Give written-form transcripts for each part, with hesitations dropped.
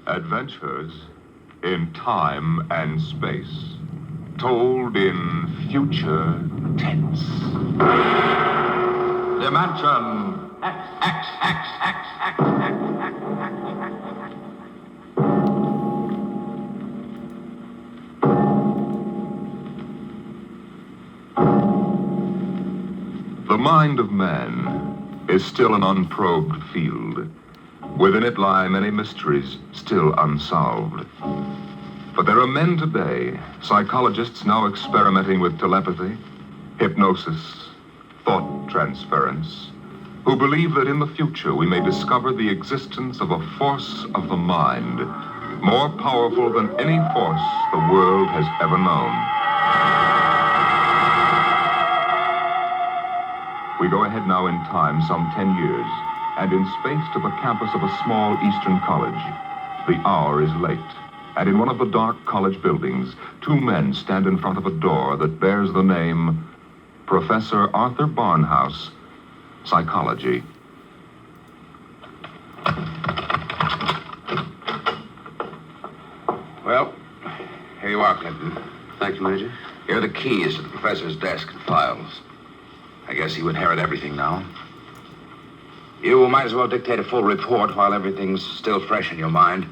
Adventures in time and space, told in future tense. Dimension X. The mind of man is still an unprobed field. Within it lie many mysteries still unsolved. But there are men today, psychologists now experimenting with telepathy, hypnosis, thought transference, who believe that in the future we may discover the existence of a force of the mind more powerful than any force the world has ever known. We go ahead now in time some 10 years, and in space to the campus of a small eastern college. The hour is late, and in one of the dark college buildings, two men stand in front of a door that bears the name Professor Arthur Barnhouse, Psychology. Well, here you are, Clinton. Thank you, Major. Here are the keys to the professor's desk and files. I guess you inherit everything now. You might as well dictate a full report while everything's still fresh in your mind.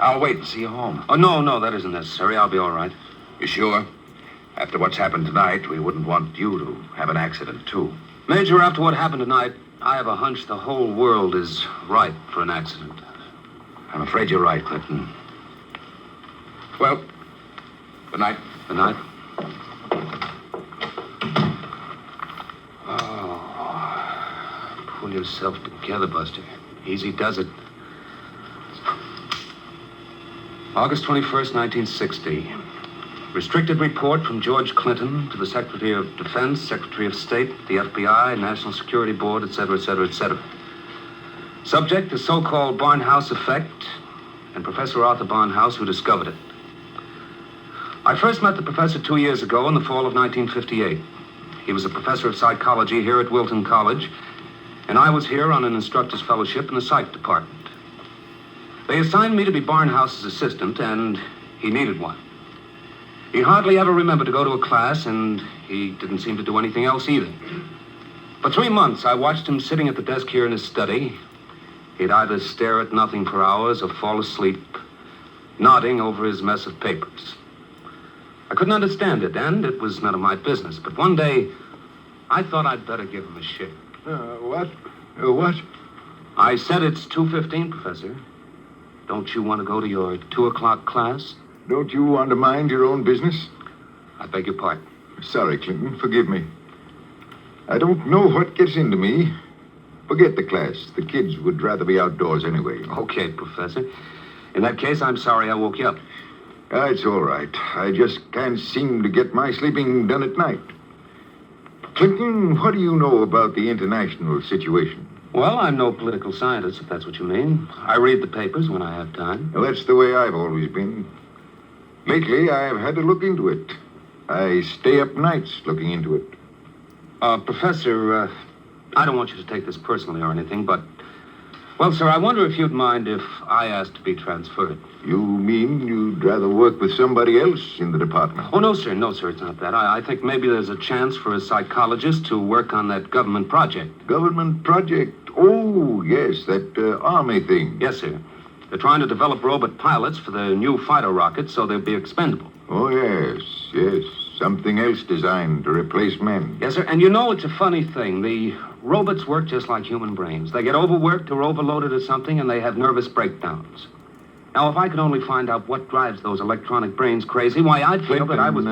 I'll wait and see you home. Oh, no, that isn't necessary. I'll be all right. You sure? After what's happened tonight, we wouldn't want you to have an accident, too. Major, after what happened tonight, I have a hunch the whole world is ripe for an accident. I'm afraid you're right, Clinton. Well, good night. Good night. Pull yourself together, Buster. Easy does it. August 21st, 1960. Restricted report from George Clinton to the Secretary of Defense, Secretary of State, the FBI, National Security Board, etc., etc., etc. Subject, the so-called Barnhouse Effect, and Professor Arthur Barnhouse, who discovered it. I first met the professor 2 years ago in the fall of 1958. He was a professor of psychology here at Wilton College, and I was here on an instructor's fellowship in the psych department. They assigned me to be Barnhouse's assistant, and he needed one. He hardly ever remembered to go to a class, and he didn't seem to do anything else either. For 3 months, I watched him sitting at the desk here in his study. He'd either stare at nothing for hours or fall asleep, nodding over his mess of papers. I couldn't understand it, and it was none of my business. But one day, I thought I'd better give him a shake. What? What? I said it's 2:15, Professor. Don't you want to go to your 2 o'clock class? Don't you want to mind your own business? I beg your pardon. Sorry, Clinton. Forgive me. I don't know what gets into me. Forget the class. The kids would rather be outdoors anyway. Okay, Professor. In that case, I'm sorry I woke you up. It's all right. I just can't seem to get my sleeping done at night. Clinton, what do you know about the international situation? Well, I'm no political scientist, if that's what you mean. I read the papers when I have time. Well, that's the way I've always been. Lately, I've had to look into it. I stay up nights looking into it. Professor, I don't want you to take this personally or anything, but... Well, sir, I wonder if you'd mind if I asked to be transferred. You mean you'd rather work with somebody else in the department? Oh, no, sir, it's not that. I think maybe there's a chance for a psychologist to work on that government project. Government project? Oh, yes, that army thing. Yes, sir. They're trying to develop robot pilots for the new fighter rockets so they'll be expendable. Oh, yes. Something else designed to replace men. Yes, sir, and you know, it's a funny thing. The robots work just like human brains. They get overworked or overloaded or something, and they have nervous breakdowns. Now, if I could only find out what drives those electronic brains crazy, why, I'd feel that I was...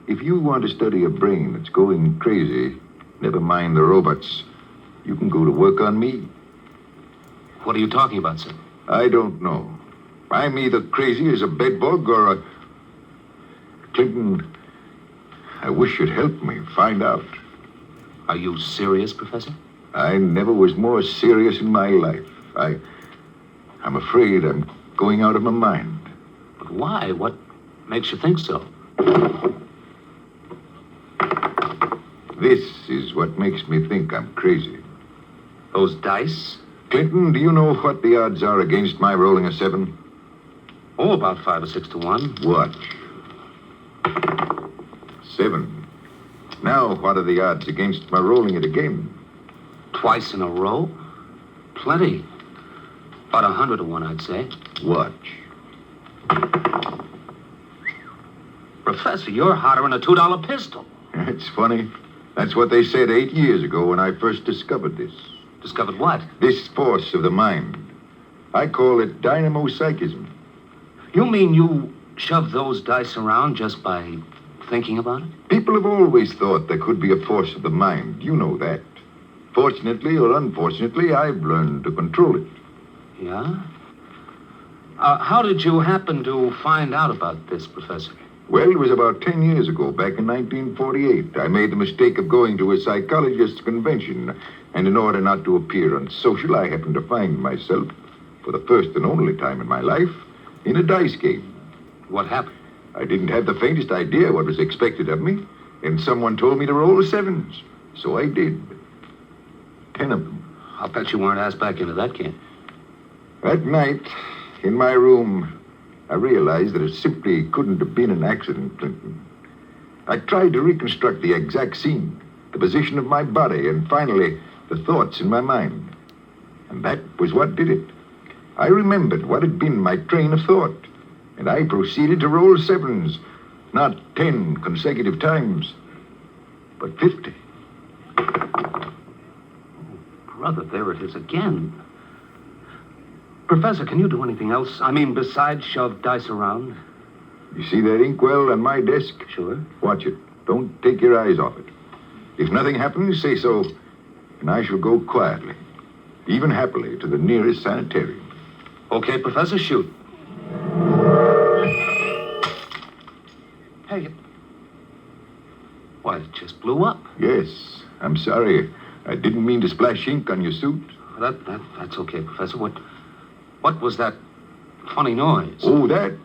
If you want to study a brain that's going crazy, never mind the robots, you can go to work on me. What are you talking about, sir? I don't know. I'm either crazy as a bedbug or a... Clinton, I wish you'd help me find out. Are you serious, Professor? I never was more serious in my life. I'm afraid I'm going out of my mind. But why? What makes you think so? This is what makes me think I'm crazy. Those dice? Clinton, do you know what the odds are against my rolling a 7? Oh, about 5 or 6 to 1. Watch. 7. Now, what are the odds against my rolling it again? Twice in a row? Plenty. About 100 to 1, I'd say. Watch. Professor, you're hotter than a $2 pistol. It's funny. That's what they said 8 years ago when I first discovered this. Discovered what? This force of the mind. I call it dynamopsychism. You mean you shove those dice around just by thinking about it? People have always thought there could be a force of the mind. You know that. Fortunately or unfortunately, I've learned to control it. Yeah? How did you happen to find out about this, Professor? Well, it was about 10 years ago, back in 1948. I made the mistake of going to a psychologist's convention, and in order not to appear unsocial, I happened to find myself, for the first and only time in my life, in a dice game. What happened? I didn't have the faintest idea what was expected of me, and someone told me to roll 7s. So I did. 10 of them. I'll bet you weren't asked back into that game. That night, in my room, I realized that it simply couldn't have been an accident, Clinton. I tried to reconstruct the exact scene, the position of my body, and finally, the thoughts in my mind. And that was what did it. I remembered what had been my train of thought, and I proceeded to roll 7s, not 10 consecutive times, but 50. Brother, there it is again. Professor, can you do anything else? I mean, besides shove dice around? You see that inkwell on my desk? Sure. Watch it. Don't take your eyes off it. If nothing happens, say so, and I shall go quietly, even happily, to the nearest sanitarium. Okay, Professor, shoot. Hey, why, it just blew up. Yes, I'm sorry. I didn't mean to splash ink on your suit. That's okay, Professor. What was that funny noise? Oh, that.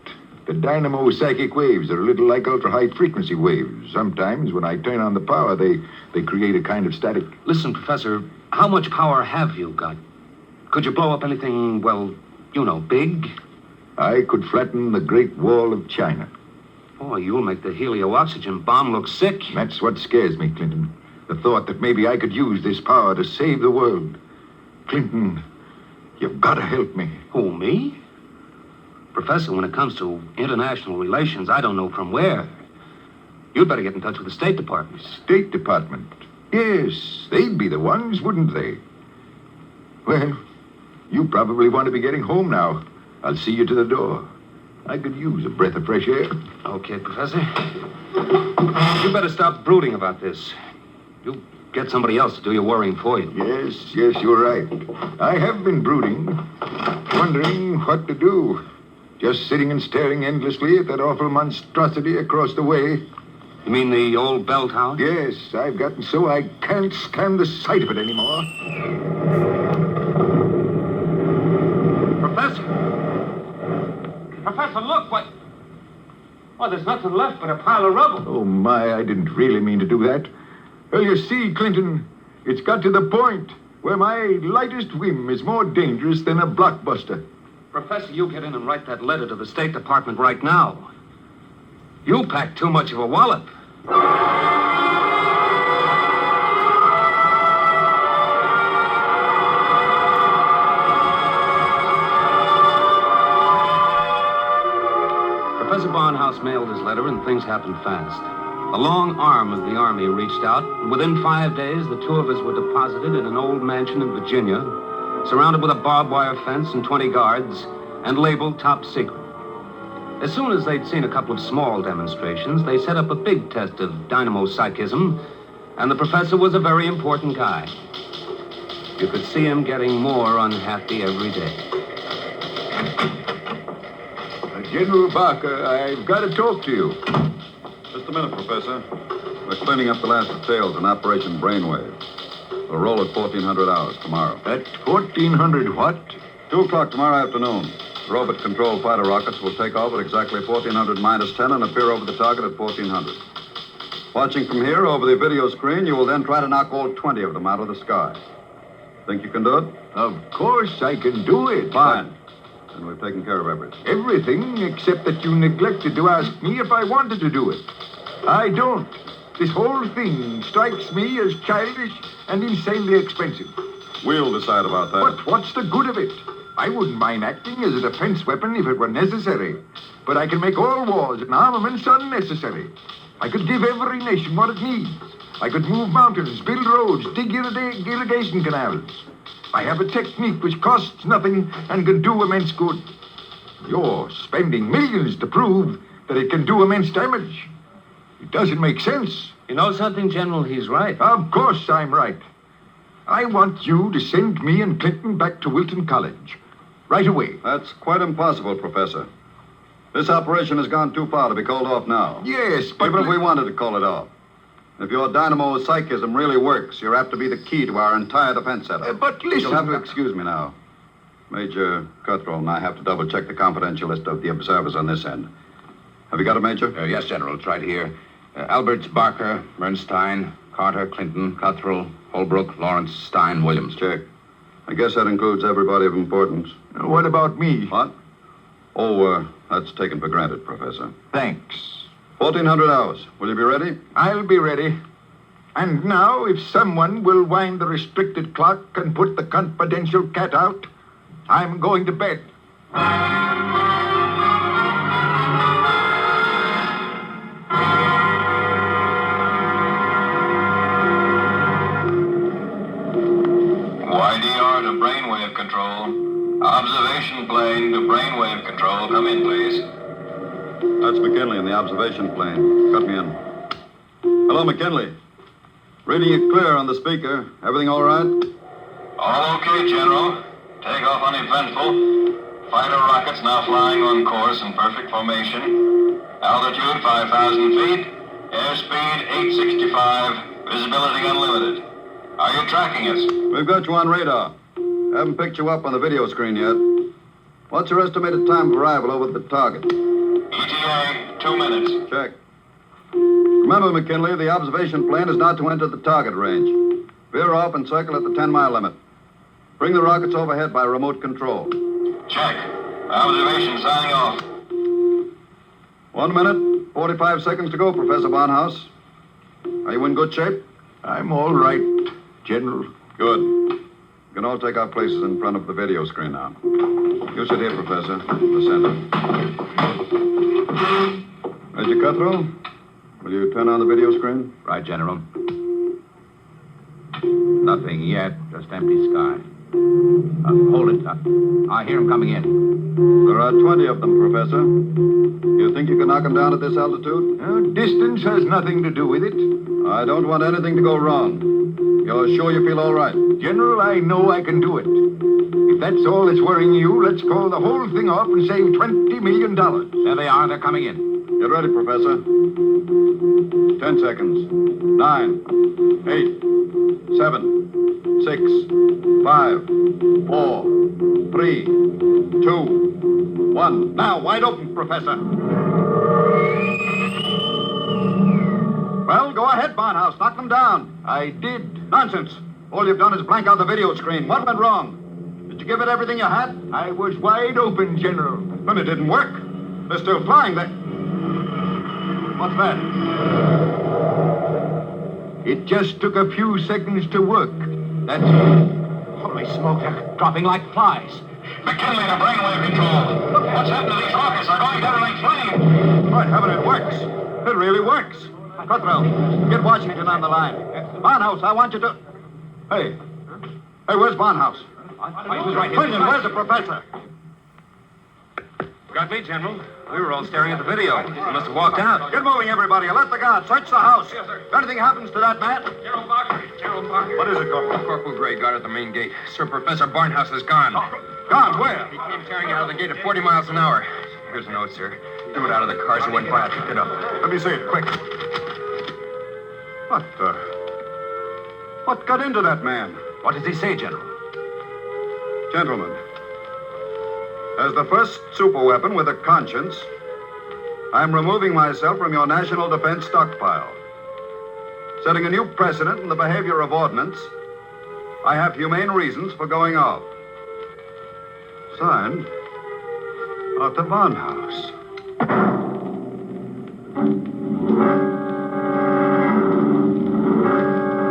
The dynamo psychic waves are a little like ultra-high frequency waves. Sometimes when I turn on the power, they create a kind of static. Listen, Professor, how much power have you got? Could you blow up anything, well, you know, big? I could flatten the Great Wall of China. Boy, you'll make the helio-oxygen bomb look sick. That's what scares me, Clinton. The thought that maybe I could use this power to save the world. Clinton, you've got to help me. Who, me? Professor, when it comes to international relations, I don't know from where. You'd better get in touch with the State Department. State Department? Yes, they'd be the ones, wouldn't they? Well, you probably want to be getting home now. I'll see you to the door. I could use a breath of fresh air. Okay, Professor. You better stop brooding about this. You get somebody else to do your worrying for you. Yes, you're right. I have been brooding, wondering what to do. Just sitting and staring endlessly at that awful monstrosity across the way. You mean the old bell tower? Yes, I've gotten so I can't stand the sight of it anymore. Professor, look, what? Oh, there's nothing left but a pile of rubble. Oh, my, I didn't really mean to do that. Well, you see, Clinton, it's got to the point where my lightest whim is more dangerous than a blockbuster. Professor, you get in and write that letter to the State Department right now. You packed too much of a wallop. Professor Barnhouse mailed his letter, and things happened fast. A long arm of the Army reached out, and within 5 days, the two of us were deposited in an old mansion in Virginia, surrounded with a barbed wire fence and 20 guards, and labeled top secret. As soon as they'd seen a couple of small demonstrations, they set up a big test of dynamopsychism, and the professor was a very important guy. You could see him getting more unhappy every day. General Barker, I've got to talk to you. Just a minute, Professor. We're cleaning up the last details in Operation Brainwave. We'll roll at 1400 hours tomorrow. At 1400 what? 2 o'clock tomorrow afternoon. Robot-controlled fighter rockets will take off at exactly 1400 minus 10 and appear over the target at 1400. Watching from here over the video screen, you will then try to knock all 20 of them out of the sky. Think you can do it? Of course I can do it. Fine. and we've taken care of everything. Everything except that you neglected to ask me if I wanted to do it. I don't. This whole thing strikes me as childish and insanely expensive. We'll decide about that. But what's the good of it? I wouldn't mind acting as a defense weapon if it were necessary. But I can make all wars and armaments unnecessary. I could give every nation what it needs. I could move mountains, build roads, dig irrigation canals. I have a technique which costs nothing and can do immense good. You're spending millions to prove that it can do immense damage. It doesn't make sense. You know something, General? He's right. Of course I'm right. I want you to send me and Clinton back to Wilton College. Right away. That's quite impossible, Professor. This operation has gone too far to be called off now. Yes, but... Even if we wanted to call it off. If your dynamopsychism really works, you're apt to be the key to our entire defense setup. But listen... You'll have to excuse me now. Major Cuthrell and I have to double-check the confidential list of the observers on this end. Have you got it, Major? Yes, General. It's right here. Alberts, Barker, Bernstein, Carter, Clinton, Cuthrell, Holbrook, Lawrence, Stein, Williams. Check. I guess that includes everybody of importance. What about me? What? Oh, that's taken for granted, Professor. Thanks. 1400 hours. Will you be ready? I'll be ready. And now, if someone will wind the restricted clock and put the confidential cat out, I'm going to bed. YDR to brainwave control. Observation plane to brainwave control. Come in, please. That's McKinley in the observation plane. Cut me in. Hello, McKinley. Reading it clear on the speaker. Everything all right? All okay, General. Takeoff uneventful. Fighter rockets now flying on course in perfect formation. Altitude 5,000 feet. Airspeed 865. Visibility unlimited. Are you tracking us? We've got you on radar. Haven't picked you up on the video screen yet. What's your estimated time of arrival over the target? ETA, 2 minutes. Check. Remember, McKinley, the observation plane is not to enter the target range. Veer off and circle at the 10-mile limit. Bring the rockets overhead by remote control. Check. Observation signing off. 1 minute, 45 seconds to go, Professor Barnhouse. Are you in good shape? I'm all right, General. Good. You can all take our places in front of the video screen now. You sit here, Professor, in the center. Major Cuthrell, will you turn on the video screen? Right, General. Nothing yet, just empty sky. Hold it. I hear him coming in. There are 20 of them, Professor. You think you can knock them down at this altitude? Distance has nothing to do with it. I don't want anything to go wrong. You're sure you feel all right? General, I know I can do it. If that's all that's worrying you, let's call the whole thing off and save $20 million. There they are. They're coming in. Get ready, Professor. 10 seconds. 9, 8, 7, 6, 5, 4, 3, 2, 1. Now, wide open, Professor. Well, go ahead, Barnhouse. Knock them down. I did. Nonsense. All you've done is blank out the video screen. What went wrong? Did you give it everything you had? I was wide open, General. But it didn't work. They're still flying. What's that? It just took a few seconds to work. That's... Holy smoke, they're dropping like flies. McKinley to brainwave control. What's happened to these rockets? They're going down like flame. By heaven, it works. It really works. Cuthrell, get Washington on the line. Barnhouse, I want you to... Hey, where's Barnhouse? He was right here. Clinton, where's the professor? Got me, General. We were all staring at the video. He must have walked out. Get moving, everybody. Let the guard search the house. Yes, sir. If anything happens to that man... General Barker. General Barker. What is it, Corporal? Corporal Gray guard at the main gate. Sir, Professor Barnhouse is gone. Gone, where? He came tearing out of the gate at 40 miles an hour. Here's a note, sir. Threw it out of the car as it went by. I picked it up. Let me see it, quick. What got into that man? What does he say, General? Gentlemen, as the first superweapon with a conscience, I'm removing myself from your national defense stockpile. Setting a new precedent in the behavior of ordnance, I have humane reasons for going off. Signed, At the Barnhouse.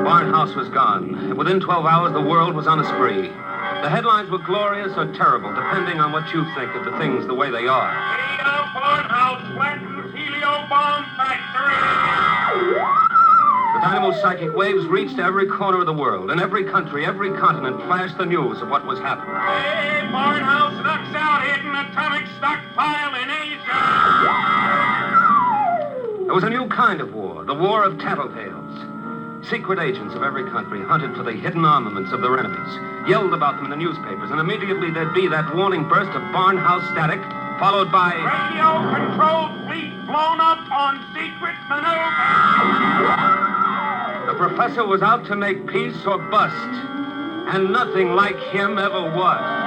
Barnhouse was gone, and within 12 hours, the world was on a spree. The headlines were glorious or terrible, depending on what you think of the things the way they are. Barnhouse flattens helio bomb factory! The dynamo-psychic waves reached every corner of the world. In every country, every continent flashed the news of what was happening. Hey, Barnhouse knocks out hidden atomic stockpile in Asia! There was a new kind of war, the war of tattletales. Secret agents of every country hunted for the hidden armaments of their enemies, yelled about them in the newspapers, and immediately there'd be that warning burst of Barnhouse static, followed by... Radio-controlled fleet blown up on secret maneuver! The professor was out to make peace or bust, and nothing like him ever was.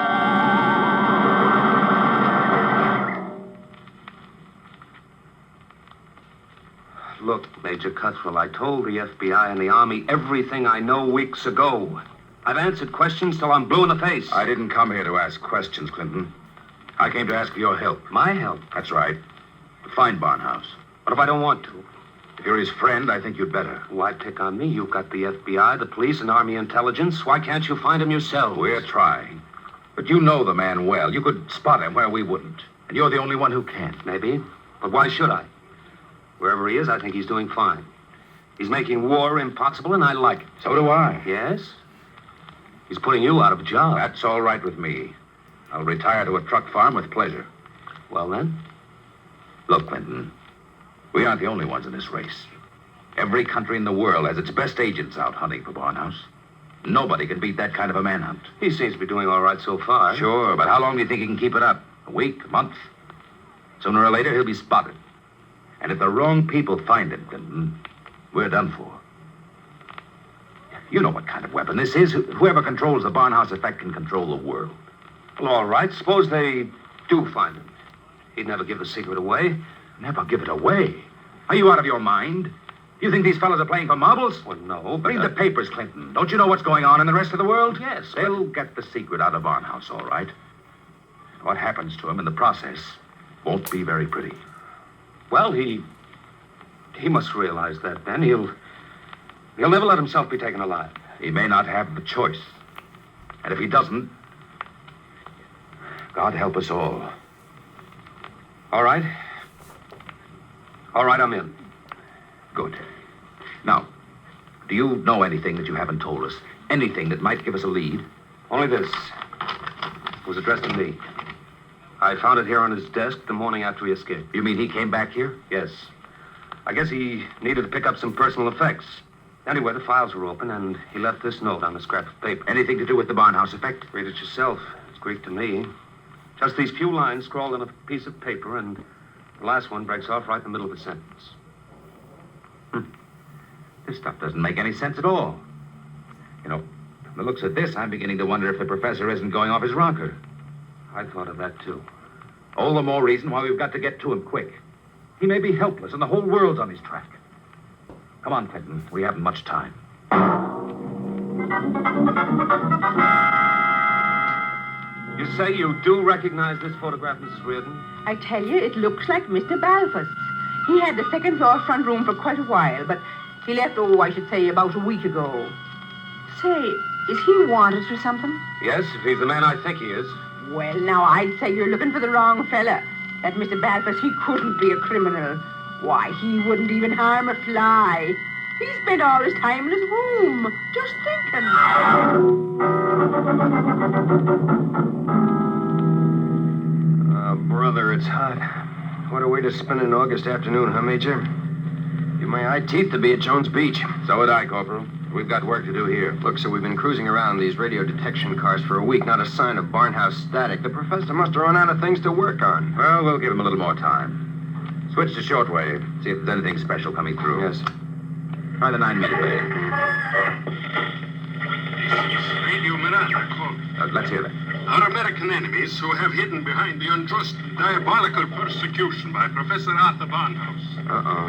Look, Major Cuthrell, I told the FBI and the Army everything I know weeks ago. I've answered questions till I'm blue in the face. I didn't come here to ask questions, Clinton. I came to ask for your help. My help? That's right. To find Barnhouse. What if I don't want to? If you're his friend, I think you'd better. Why pick on me? You've got the FBI, the police, and Army intelligence. Why can't you find him yourself? We're trying. But you know the man well. You could spot him where we wouldn't. And you're the only one who can. Maybe. But why should I? Wherever he is, I think he's doing fine. He's making war impossible, and I like it. So do I. Yes? He's putting you out of a job. That's all right with me. I'll retire to a truck farm with pleasure. Well, then? Look, Clinton, we aren't the only ones in this race. Every country in the world has its best agents out hunting for Barnhouse. Nobody can beat that kind of a manhunt. He seems to be doing all right so far. Sure, but how long do you think he can keep it up? A week? A month? Sooner or later, he'll be spotted. And if the wrong people find him, Clinton, we're done for. You know what kind of weapon this is. Whoever controls the Barnhouse Effect can control the world. Well, all right. Suppose they do find him. He'd never give the secret away. Never give it away. Are you out of your mind? You think these fellas are playing for marbles? Well, no, but... Read the papers, Clinton. Don't you know what's going on in the rest of the world? Yes, They'll get the secret out of Barnhouse, all right. What happens to him in the process won't be very pretty. Well, he must realize that, then. He'll never let himself be taken alive. He may not have the choice. And if he doesn't, God help us all. All right. All right, I'm in. Good. Now, do you know anything that you haven't told us? Anything that might give us a lead? Only this. It was addressed to me. I found it here on his desk the morning after he escaped. You mean he came back here? Yes. I guess he needed to pick up some personal effects. Anyway, the files were open, and he left this note on a scrap of paper. Anything to do with the Barnhouse Effect? Read it yourself. It's Greek to me. Just these few lines scrawled on a piece of paper, and the last one breaks off right in the middle of the sentence. This stuff doesn't make any sense at all. You know, from the looks of this, I'm beginning to wonder if the professor isn't going off his rocker. I thought of that, too. All the more reason why we've got to get to him quick. He may be helpless, and the whole world's on his track. Come on, Clinton. We haven't much time. You say you do recognize this photograph, Mrs. Reardon? I tell you, it looks like Mr. Balfour's. He had the second floor front room for quite a while, but he left, I should say, about a week ago. Say, is he wanted for something? Yes, if he's the man I think he is. Well, now, I'd say you're looking for the wrong fella. That Mr. Balfour, he couldn't be a criminal. Why, he wouldn't even harm a fly. He spent all his time in his room, just thinking. Brother, it's hot. What a way to spend an August afternoon, huh, Major? Give my eye teeth to be at Jones Beach. So would I, Corporal. We've got work to do here. Look, so we've been cruising around these radio detection cars for a week. Not a sign of Barnhouse static. The professor must have run out of things to work on. Well, we'll give him a little more time. Switch to shortwave. See if there's anything special coming through. Yes. Try the 9-meter wave. This is Radio Miranda calling. Let's hear that. Our American enemies who have hidden behind the unjust and diabolical persecution by Professor Barnhouse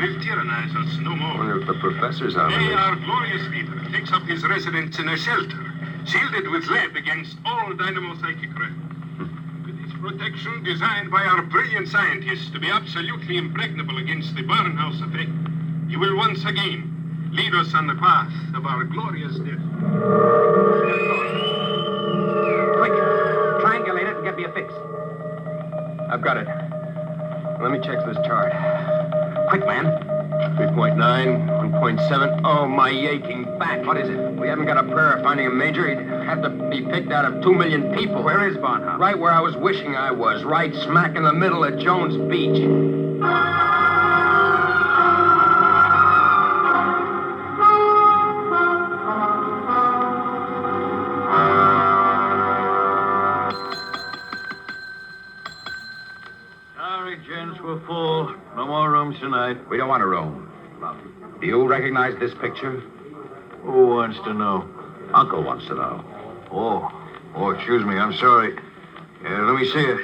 will tyrannize us no I more. wonder if the professor's out of Today, it. our glorious leader takes up his residence in a shelter, shielded with lead against all dynamo-psychic rays. With his protection designed by our brilliant scientists to be absolutely impregnable against the Barnhouse Effect, you will once again lead us on the path of our glorious death. Quick, triangulate it and get me a fix. I've got it. Let me check this chart. Quick, man. 3.9, 1.7. Oh, my aching back. What is it? We haven't got a prayer of finding a major. He'd have to be picked out of 2 million people. Where is Barnhouse? Right where I was wishing I was. Right smack in the middle of Jones Beach. Sorry, gents, we're full. No more rooms tonight. We don't want a room. Do you recognize this picture? Who wants to know? Uncle wants to know. Oh, excuse me. I'm sorry. Let me see it.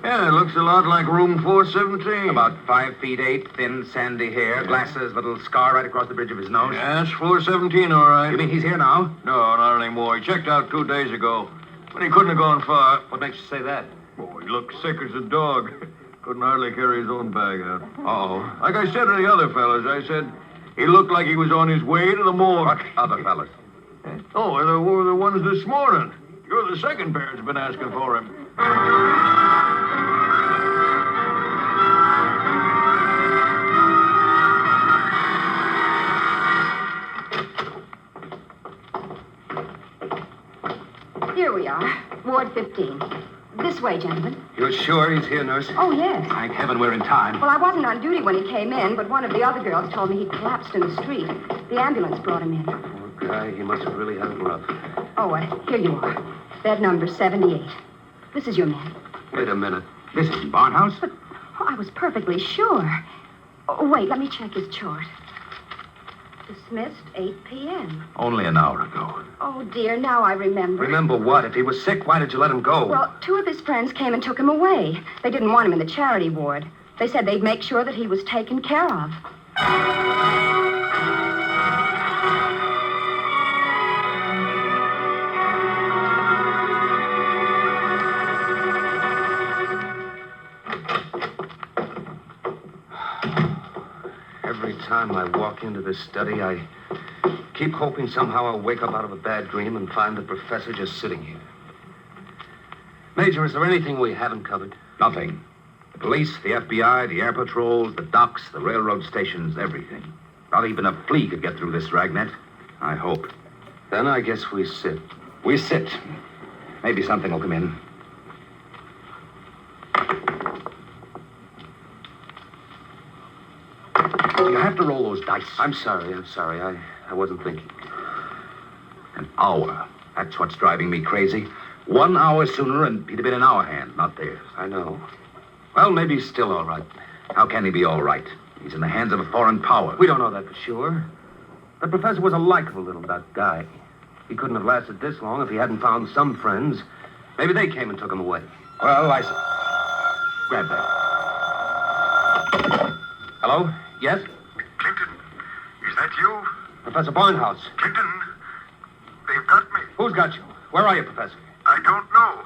Yeah, it looks a lot like room 417. About 5 feet 8, thin, sandy hair, glasses, little scar right across the bridge of his nose. Yeah, it's 417, all right. You mean he's here now? No, not anymore. He checked out 2 days ago. But he couldn't have gone far. What makes you say that? Oh, he looked sick as a dog. Couldn't hardly carry his own bag out. Uh-oh. Like I said to the other fellas, I said he looked like he was on his way to the morgue. What other fellas? Oh, there were the ones this morning. You're the second pair that's been asking for him. Here we are, Ward 15. This way, gentlemen. You're sure he's here, nurse? Oh, yes. Thank heaven we're in time. Well, I wasn't on duty when he came in, but one of the other girls told me he collapsed in the street. The ambulance brought him in. Poor guy, he must have really had it rough. Oh, here you are. Bed number 78. This is your man. Wait a minute. This is Barnhouse? But I was perfectly sure. Oh, wait, let me check his chart. Dismissed 8 p.m. Only an hour ago. Oh, dear, now I remember. Remember what? If he was sick, why did you let him go? Well, 2 of his friends came and took him away. They didn't want him in the charity ward. They said they'd make sure that he was taken care of. Every time I walk into this study, I keep hoping somehow I'll wake up out of a bad dream and find the professor just sitting here. Major, is there anything we haven't covered? Nothing. The police, the FBI, the air patrols, the docks, the railroad stations, everything. Not even a flea could get through this dragnet. I hope. Then I guess we sit. We sit. Maybe something will come in. You have to roll those dice. I'm sorry. I wasn't thinking. An hour. That's what's driving me crazy. 1 hour sooner and he'd have been in our hand, not theirs. I know. Well, maybe he's still all right. How can he be all right? He's in the hands of a foreign power. We don't know that for sure. The professor was a likable little guy. He couldn't have lasted this long if he hadn't found some friends. Maybe they came and took him away. Well, grab that. Hello? Yes? Clinton, is that you? Professor Barnhouse. Clinton, they've got me. Who's got you? Where are you, Professor? I don't know.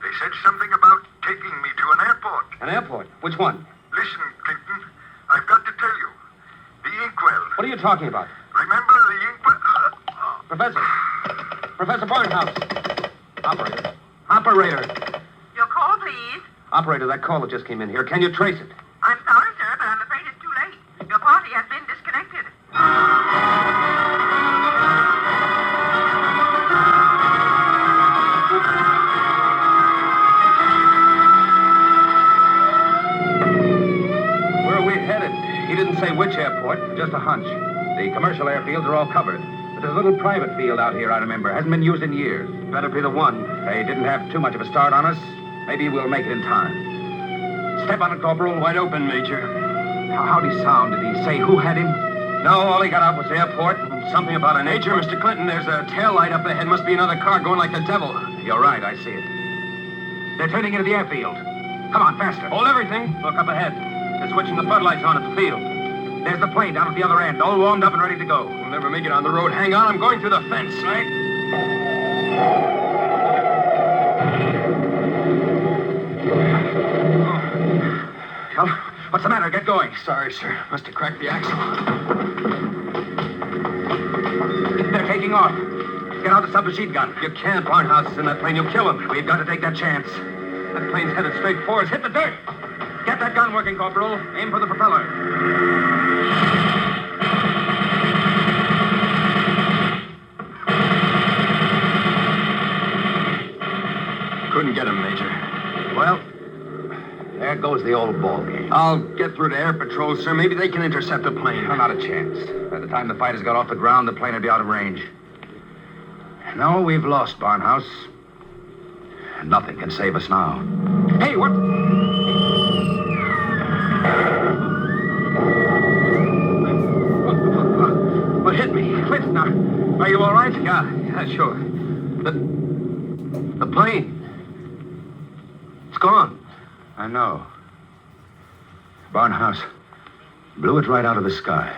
They said something about taking me to an airport. An airport? Which one? Listen, Clinton, I've got to tell you. The inkwell. What are you talking about? Remember the inkwell? Professor Barnhouse. Operator. Your call, please. Operator, that call that just came in here. Can you trace it? I'm sorry, sir, but I'm afraid it's too late. Your party has been disconnected. Where are we headed? He didn't say which airport, just a hunch. The commercial airfields are all covered. But there's a little private field out here, I remember. Hasn't been used in years. Better be the one. They didn't have too much of a start on us. Maybe we'll make it in time. Step on it, Corporal. Wide open, Major. How'd he sound? Did he say who had him? No, all he got out was airport and something about an Major, Mr. Clinton, there's a tail light up ahead. Must be another car going like the devil. You're right, I see it. They're turning into the airfield. Come on, faster. Hold everything. Look up ahead. They're switching the floodlights on at the field. There's the plane down at the other end, all warmed up and ready to go. We'll never make it on the road. Hang on, I'm going through the fence, right? Well, what's the matter? Get going. Sorry, sir. Must have cracked the axle. They're taking off. Get out the submachine gun. You can't. Barnhouse is in that plane. You'll kill him. We've got to take that chance. That plane's headed straight for us. Hit the dirt. Get that gun working, Corporal. Aim for the propeller. Couldn't get him, Major. Well, there goes the old ball game. I'll get through to Air Patrol, sir. Maybe they can intercept the plane. No, not a chance. By the time the fighters got off the ground, the plane would be out of range. No, we've lost, Barnhouse. Nothing can save us now. Hey, what? What hit me? Clint, now, are you all right? Yeah, sure. The plane. It's gone. I know. Barnhouse blew it right out of the sky.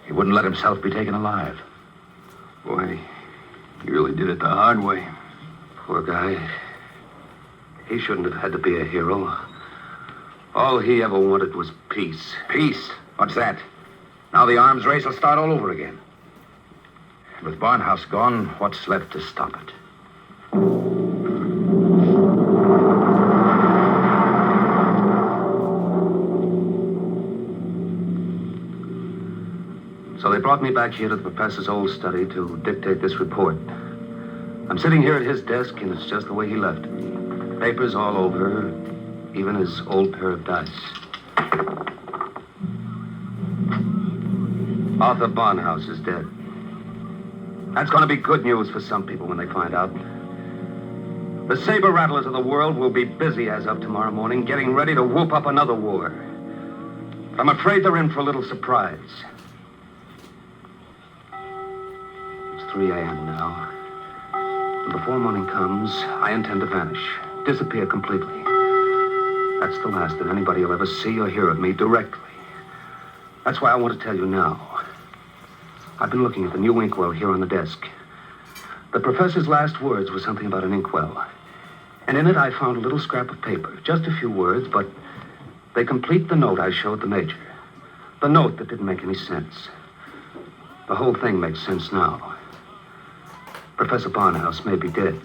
He wouldn't let himself be taken alive. Boy, he really did it the hard way. Poor guy. He shouldn't have had to be a hero. All he ever wanted was peace. Peace? What's that? Now the arms race will start all over again. With Barnhouse gone, what's left to stop it? So they brought me back here to the professor's old study to dictate this report. I'm sitting here at his desk, and it's just the way he left it. Papers all over, even his old pair of dice. Arthur Barnhouse is dead. That's going to be good news for some people when they find out. The saber rattlers of the world will be busy as of tomorrow morning, getting ready to whoop up another war. But I'm afraid they're in for a little surprise. 3 a.m. now. And before morning comes, I intend to vanish, disappear completely. That's the last that anybody will ever see or hear of me directly. That's why I want to tell you now. I've been looking at the new inkwell here on the desk. The professor's last words were something about an inkwell. And in it, I found a little scrap of paper. Just a few words, but they complete the note I showed the major. The note that didn't make any sense. The whole thing makes sense now. Professor Barnhouse may be dead.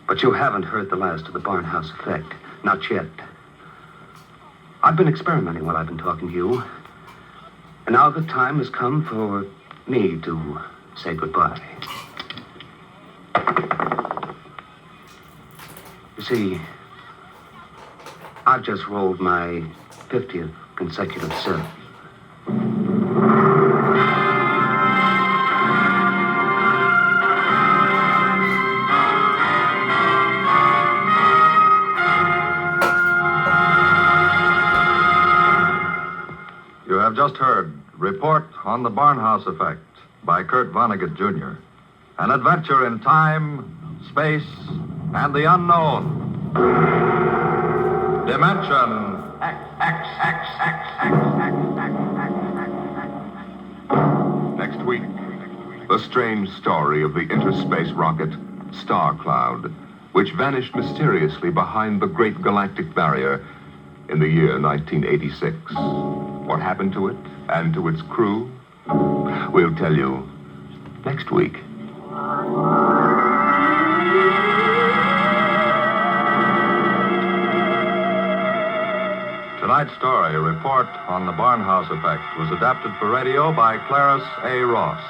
But you haven't heard the last of the Barnhouse Effect. Not yet. I've been experimenting while I've been talking to you. And now the time has come for me to say goodbye. You see, I've just rolled my 50th consecutive 7. You have just heard Report on the Barnhouse Effect by Kurt Vonnegut, Jr. An adventure in time, space, and the unknown. Dimension Next week, the strange story of the interspace rocket Star Cloud, which vanished mysteriously behind the Great Galactic Barrier in the year 1986. What happened to it and to its crew? We'll tell you next week. Tonight's story, a report on the Barnhouse Effect, was adapted for radio by Clarice A. Ross.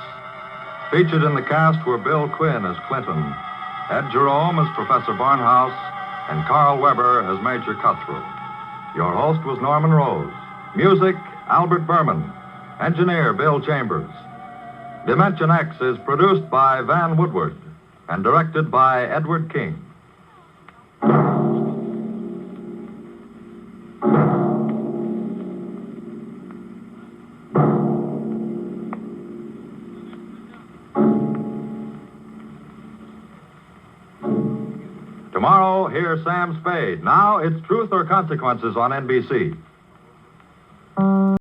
Featured in the cast were Bill Quinn as Clinton, Ed Jerome as Professor Barnhouse, and Carl Weber as Major Cutthroat. Your host was Norman Rose. Music, Albert Berman. Engineer, Bill Chambers. Dimension X is produced by Van Woodward and directed by Edward King. Tomorrow, hear Sam Spade. Now, it's Truth or Consequences on NBC.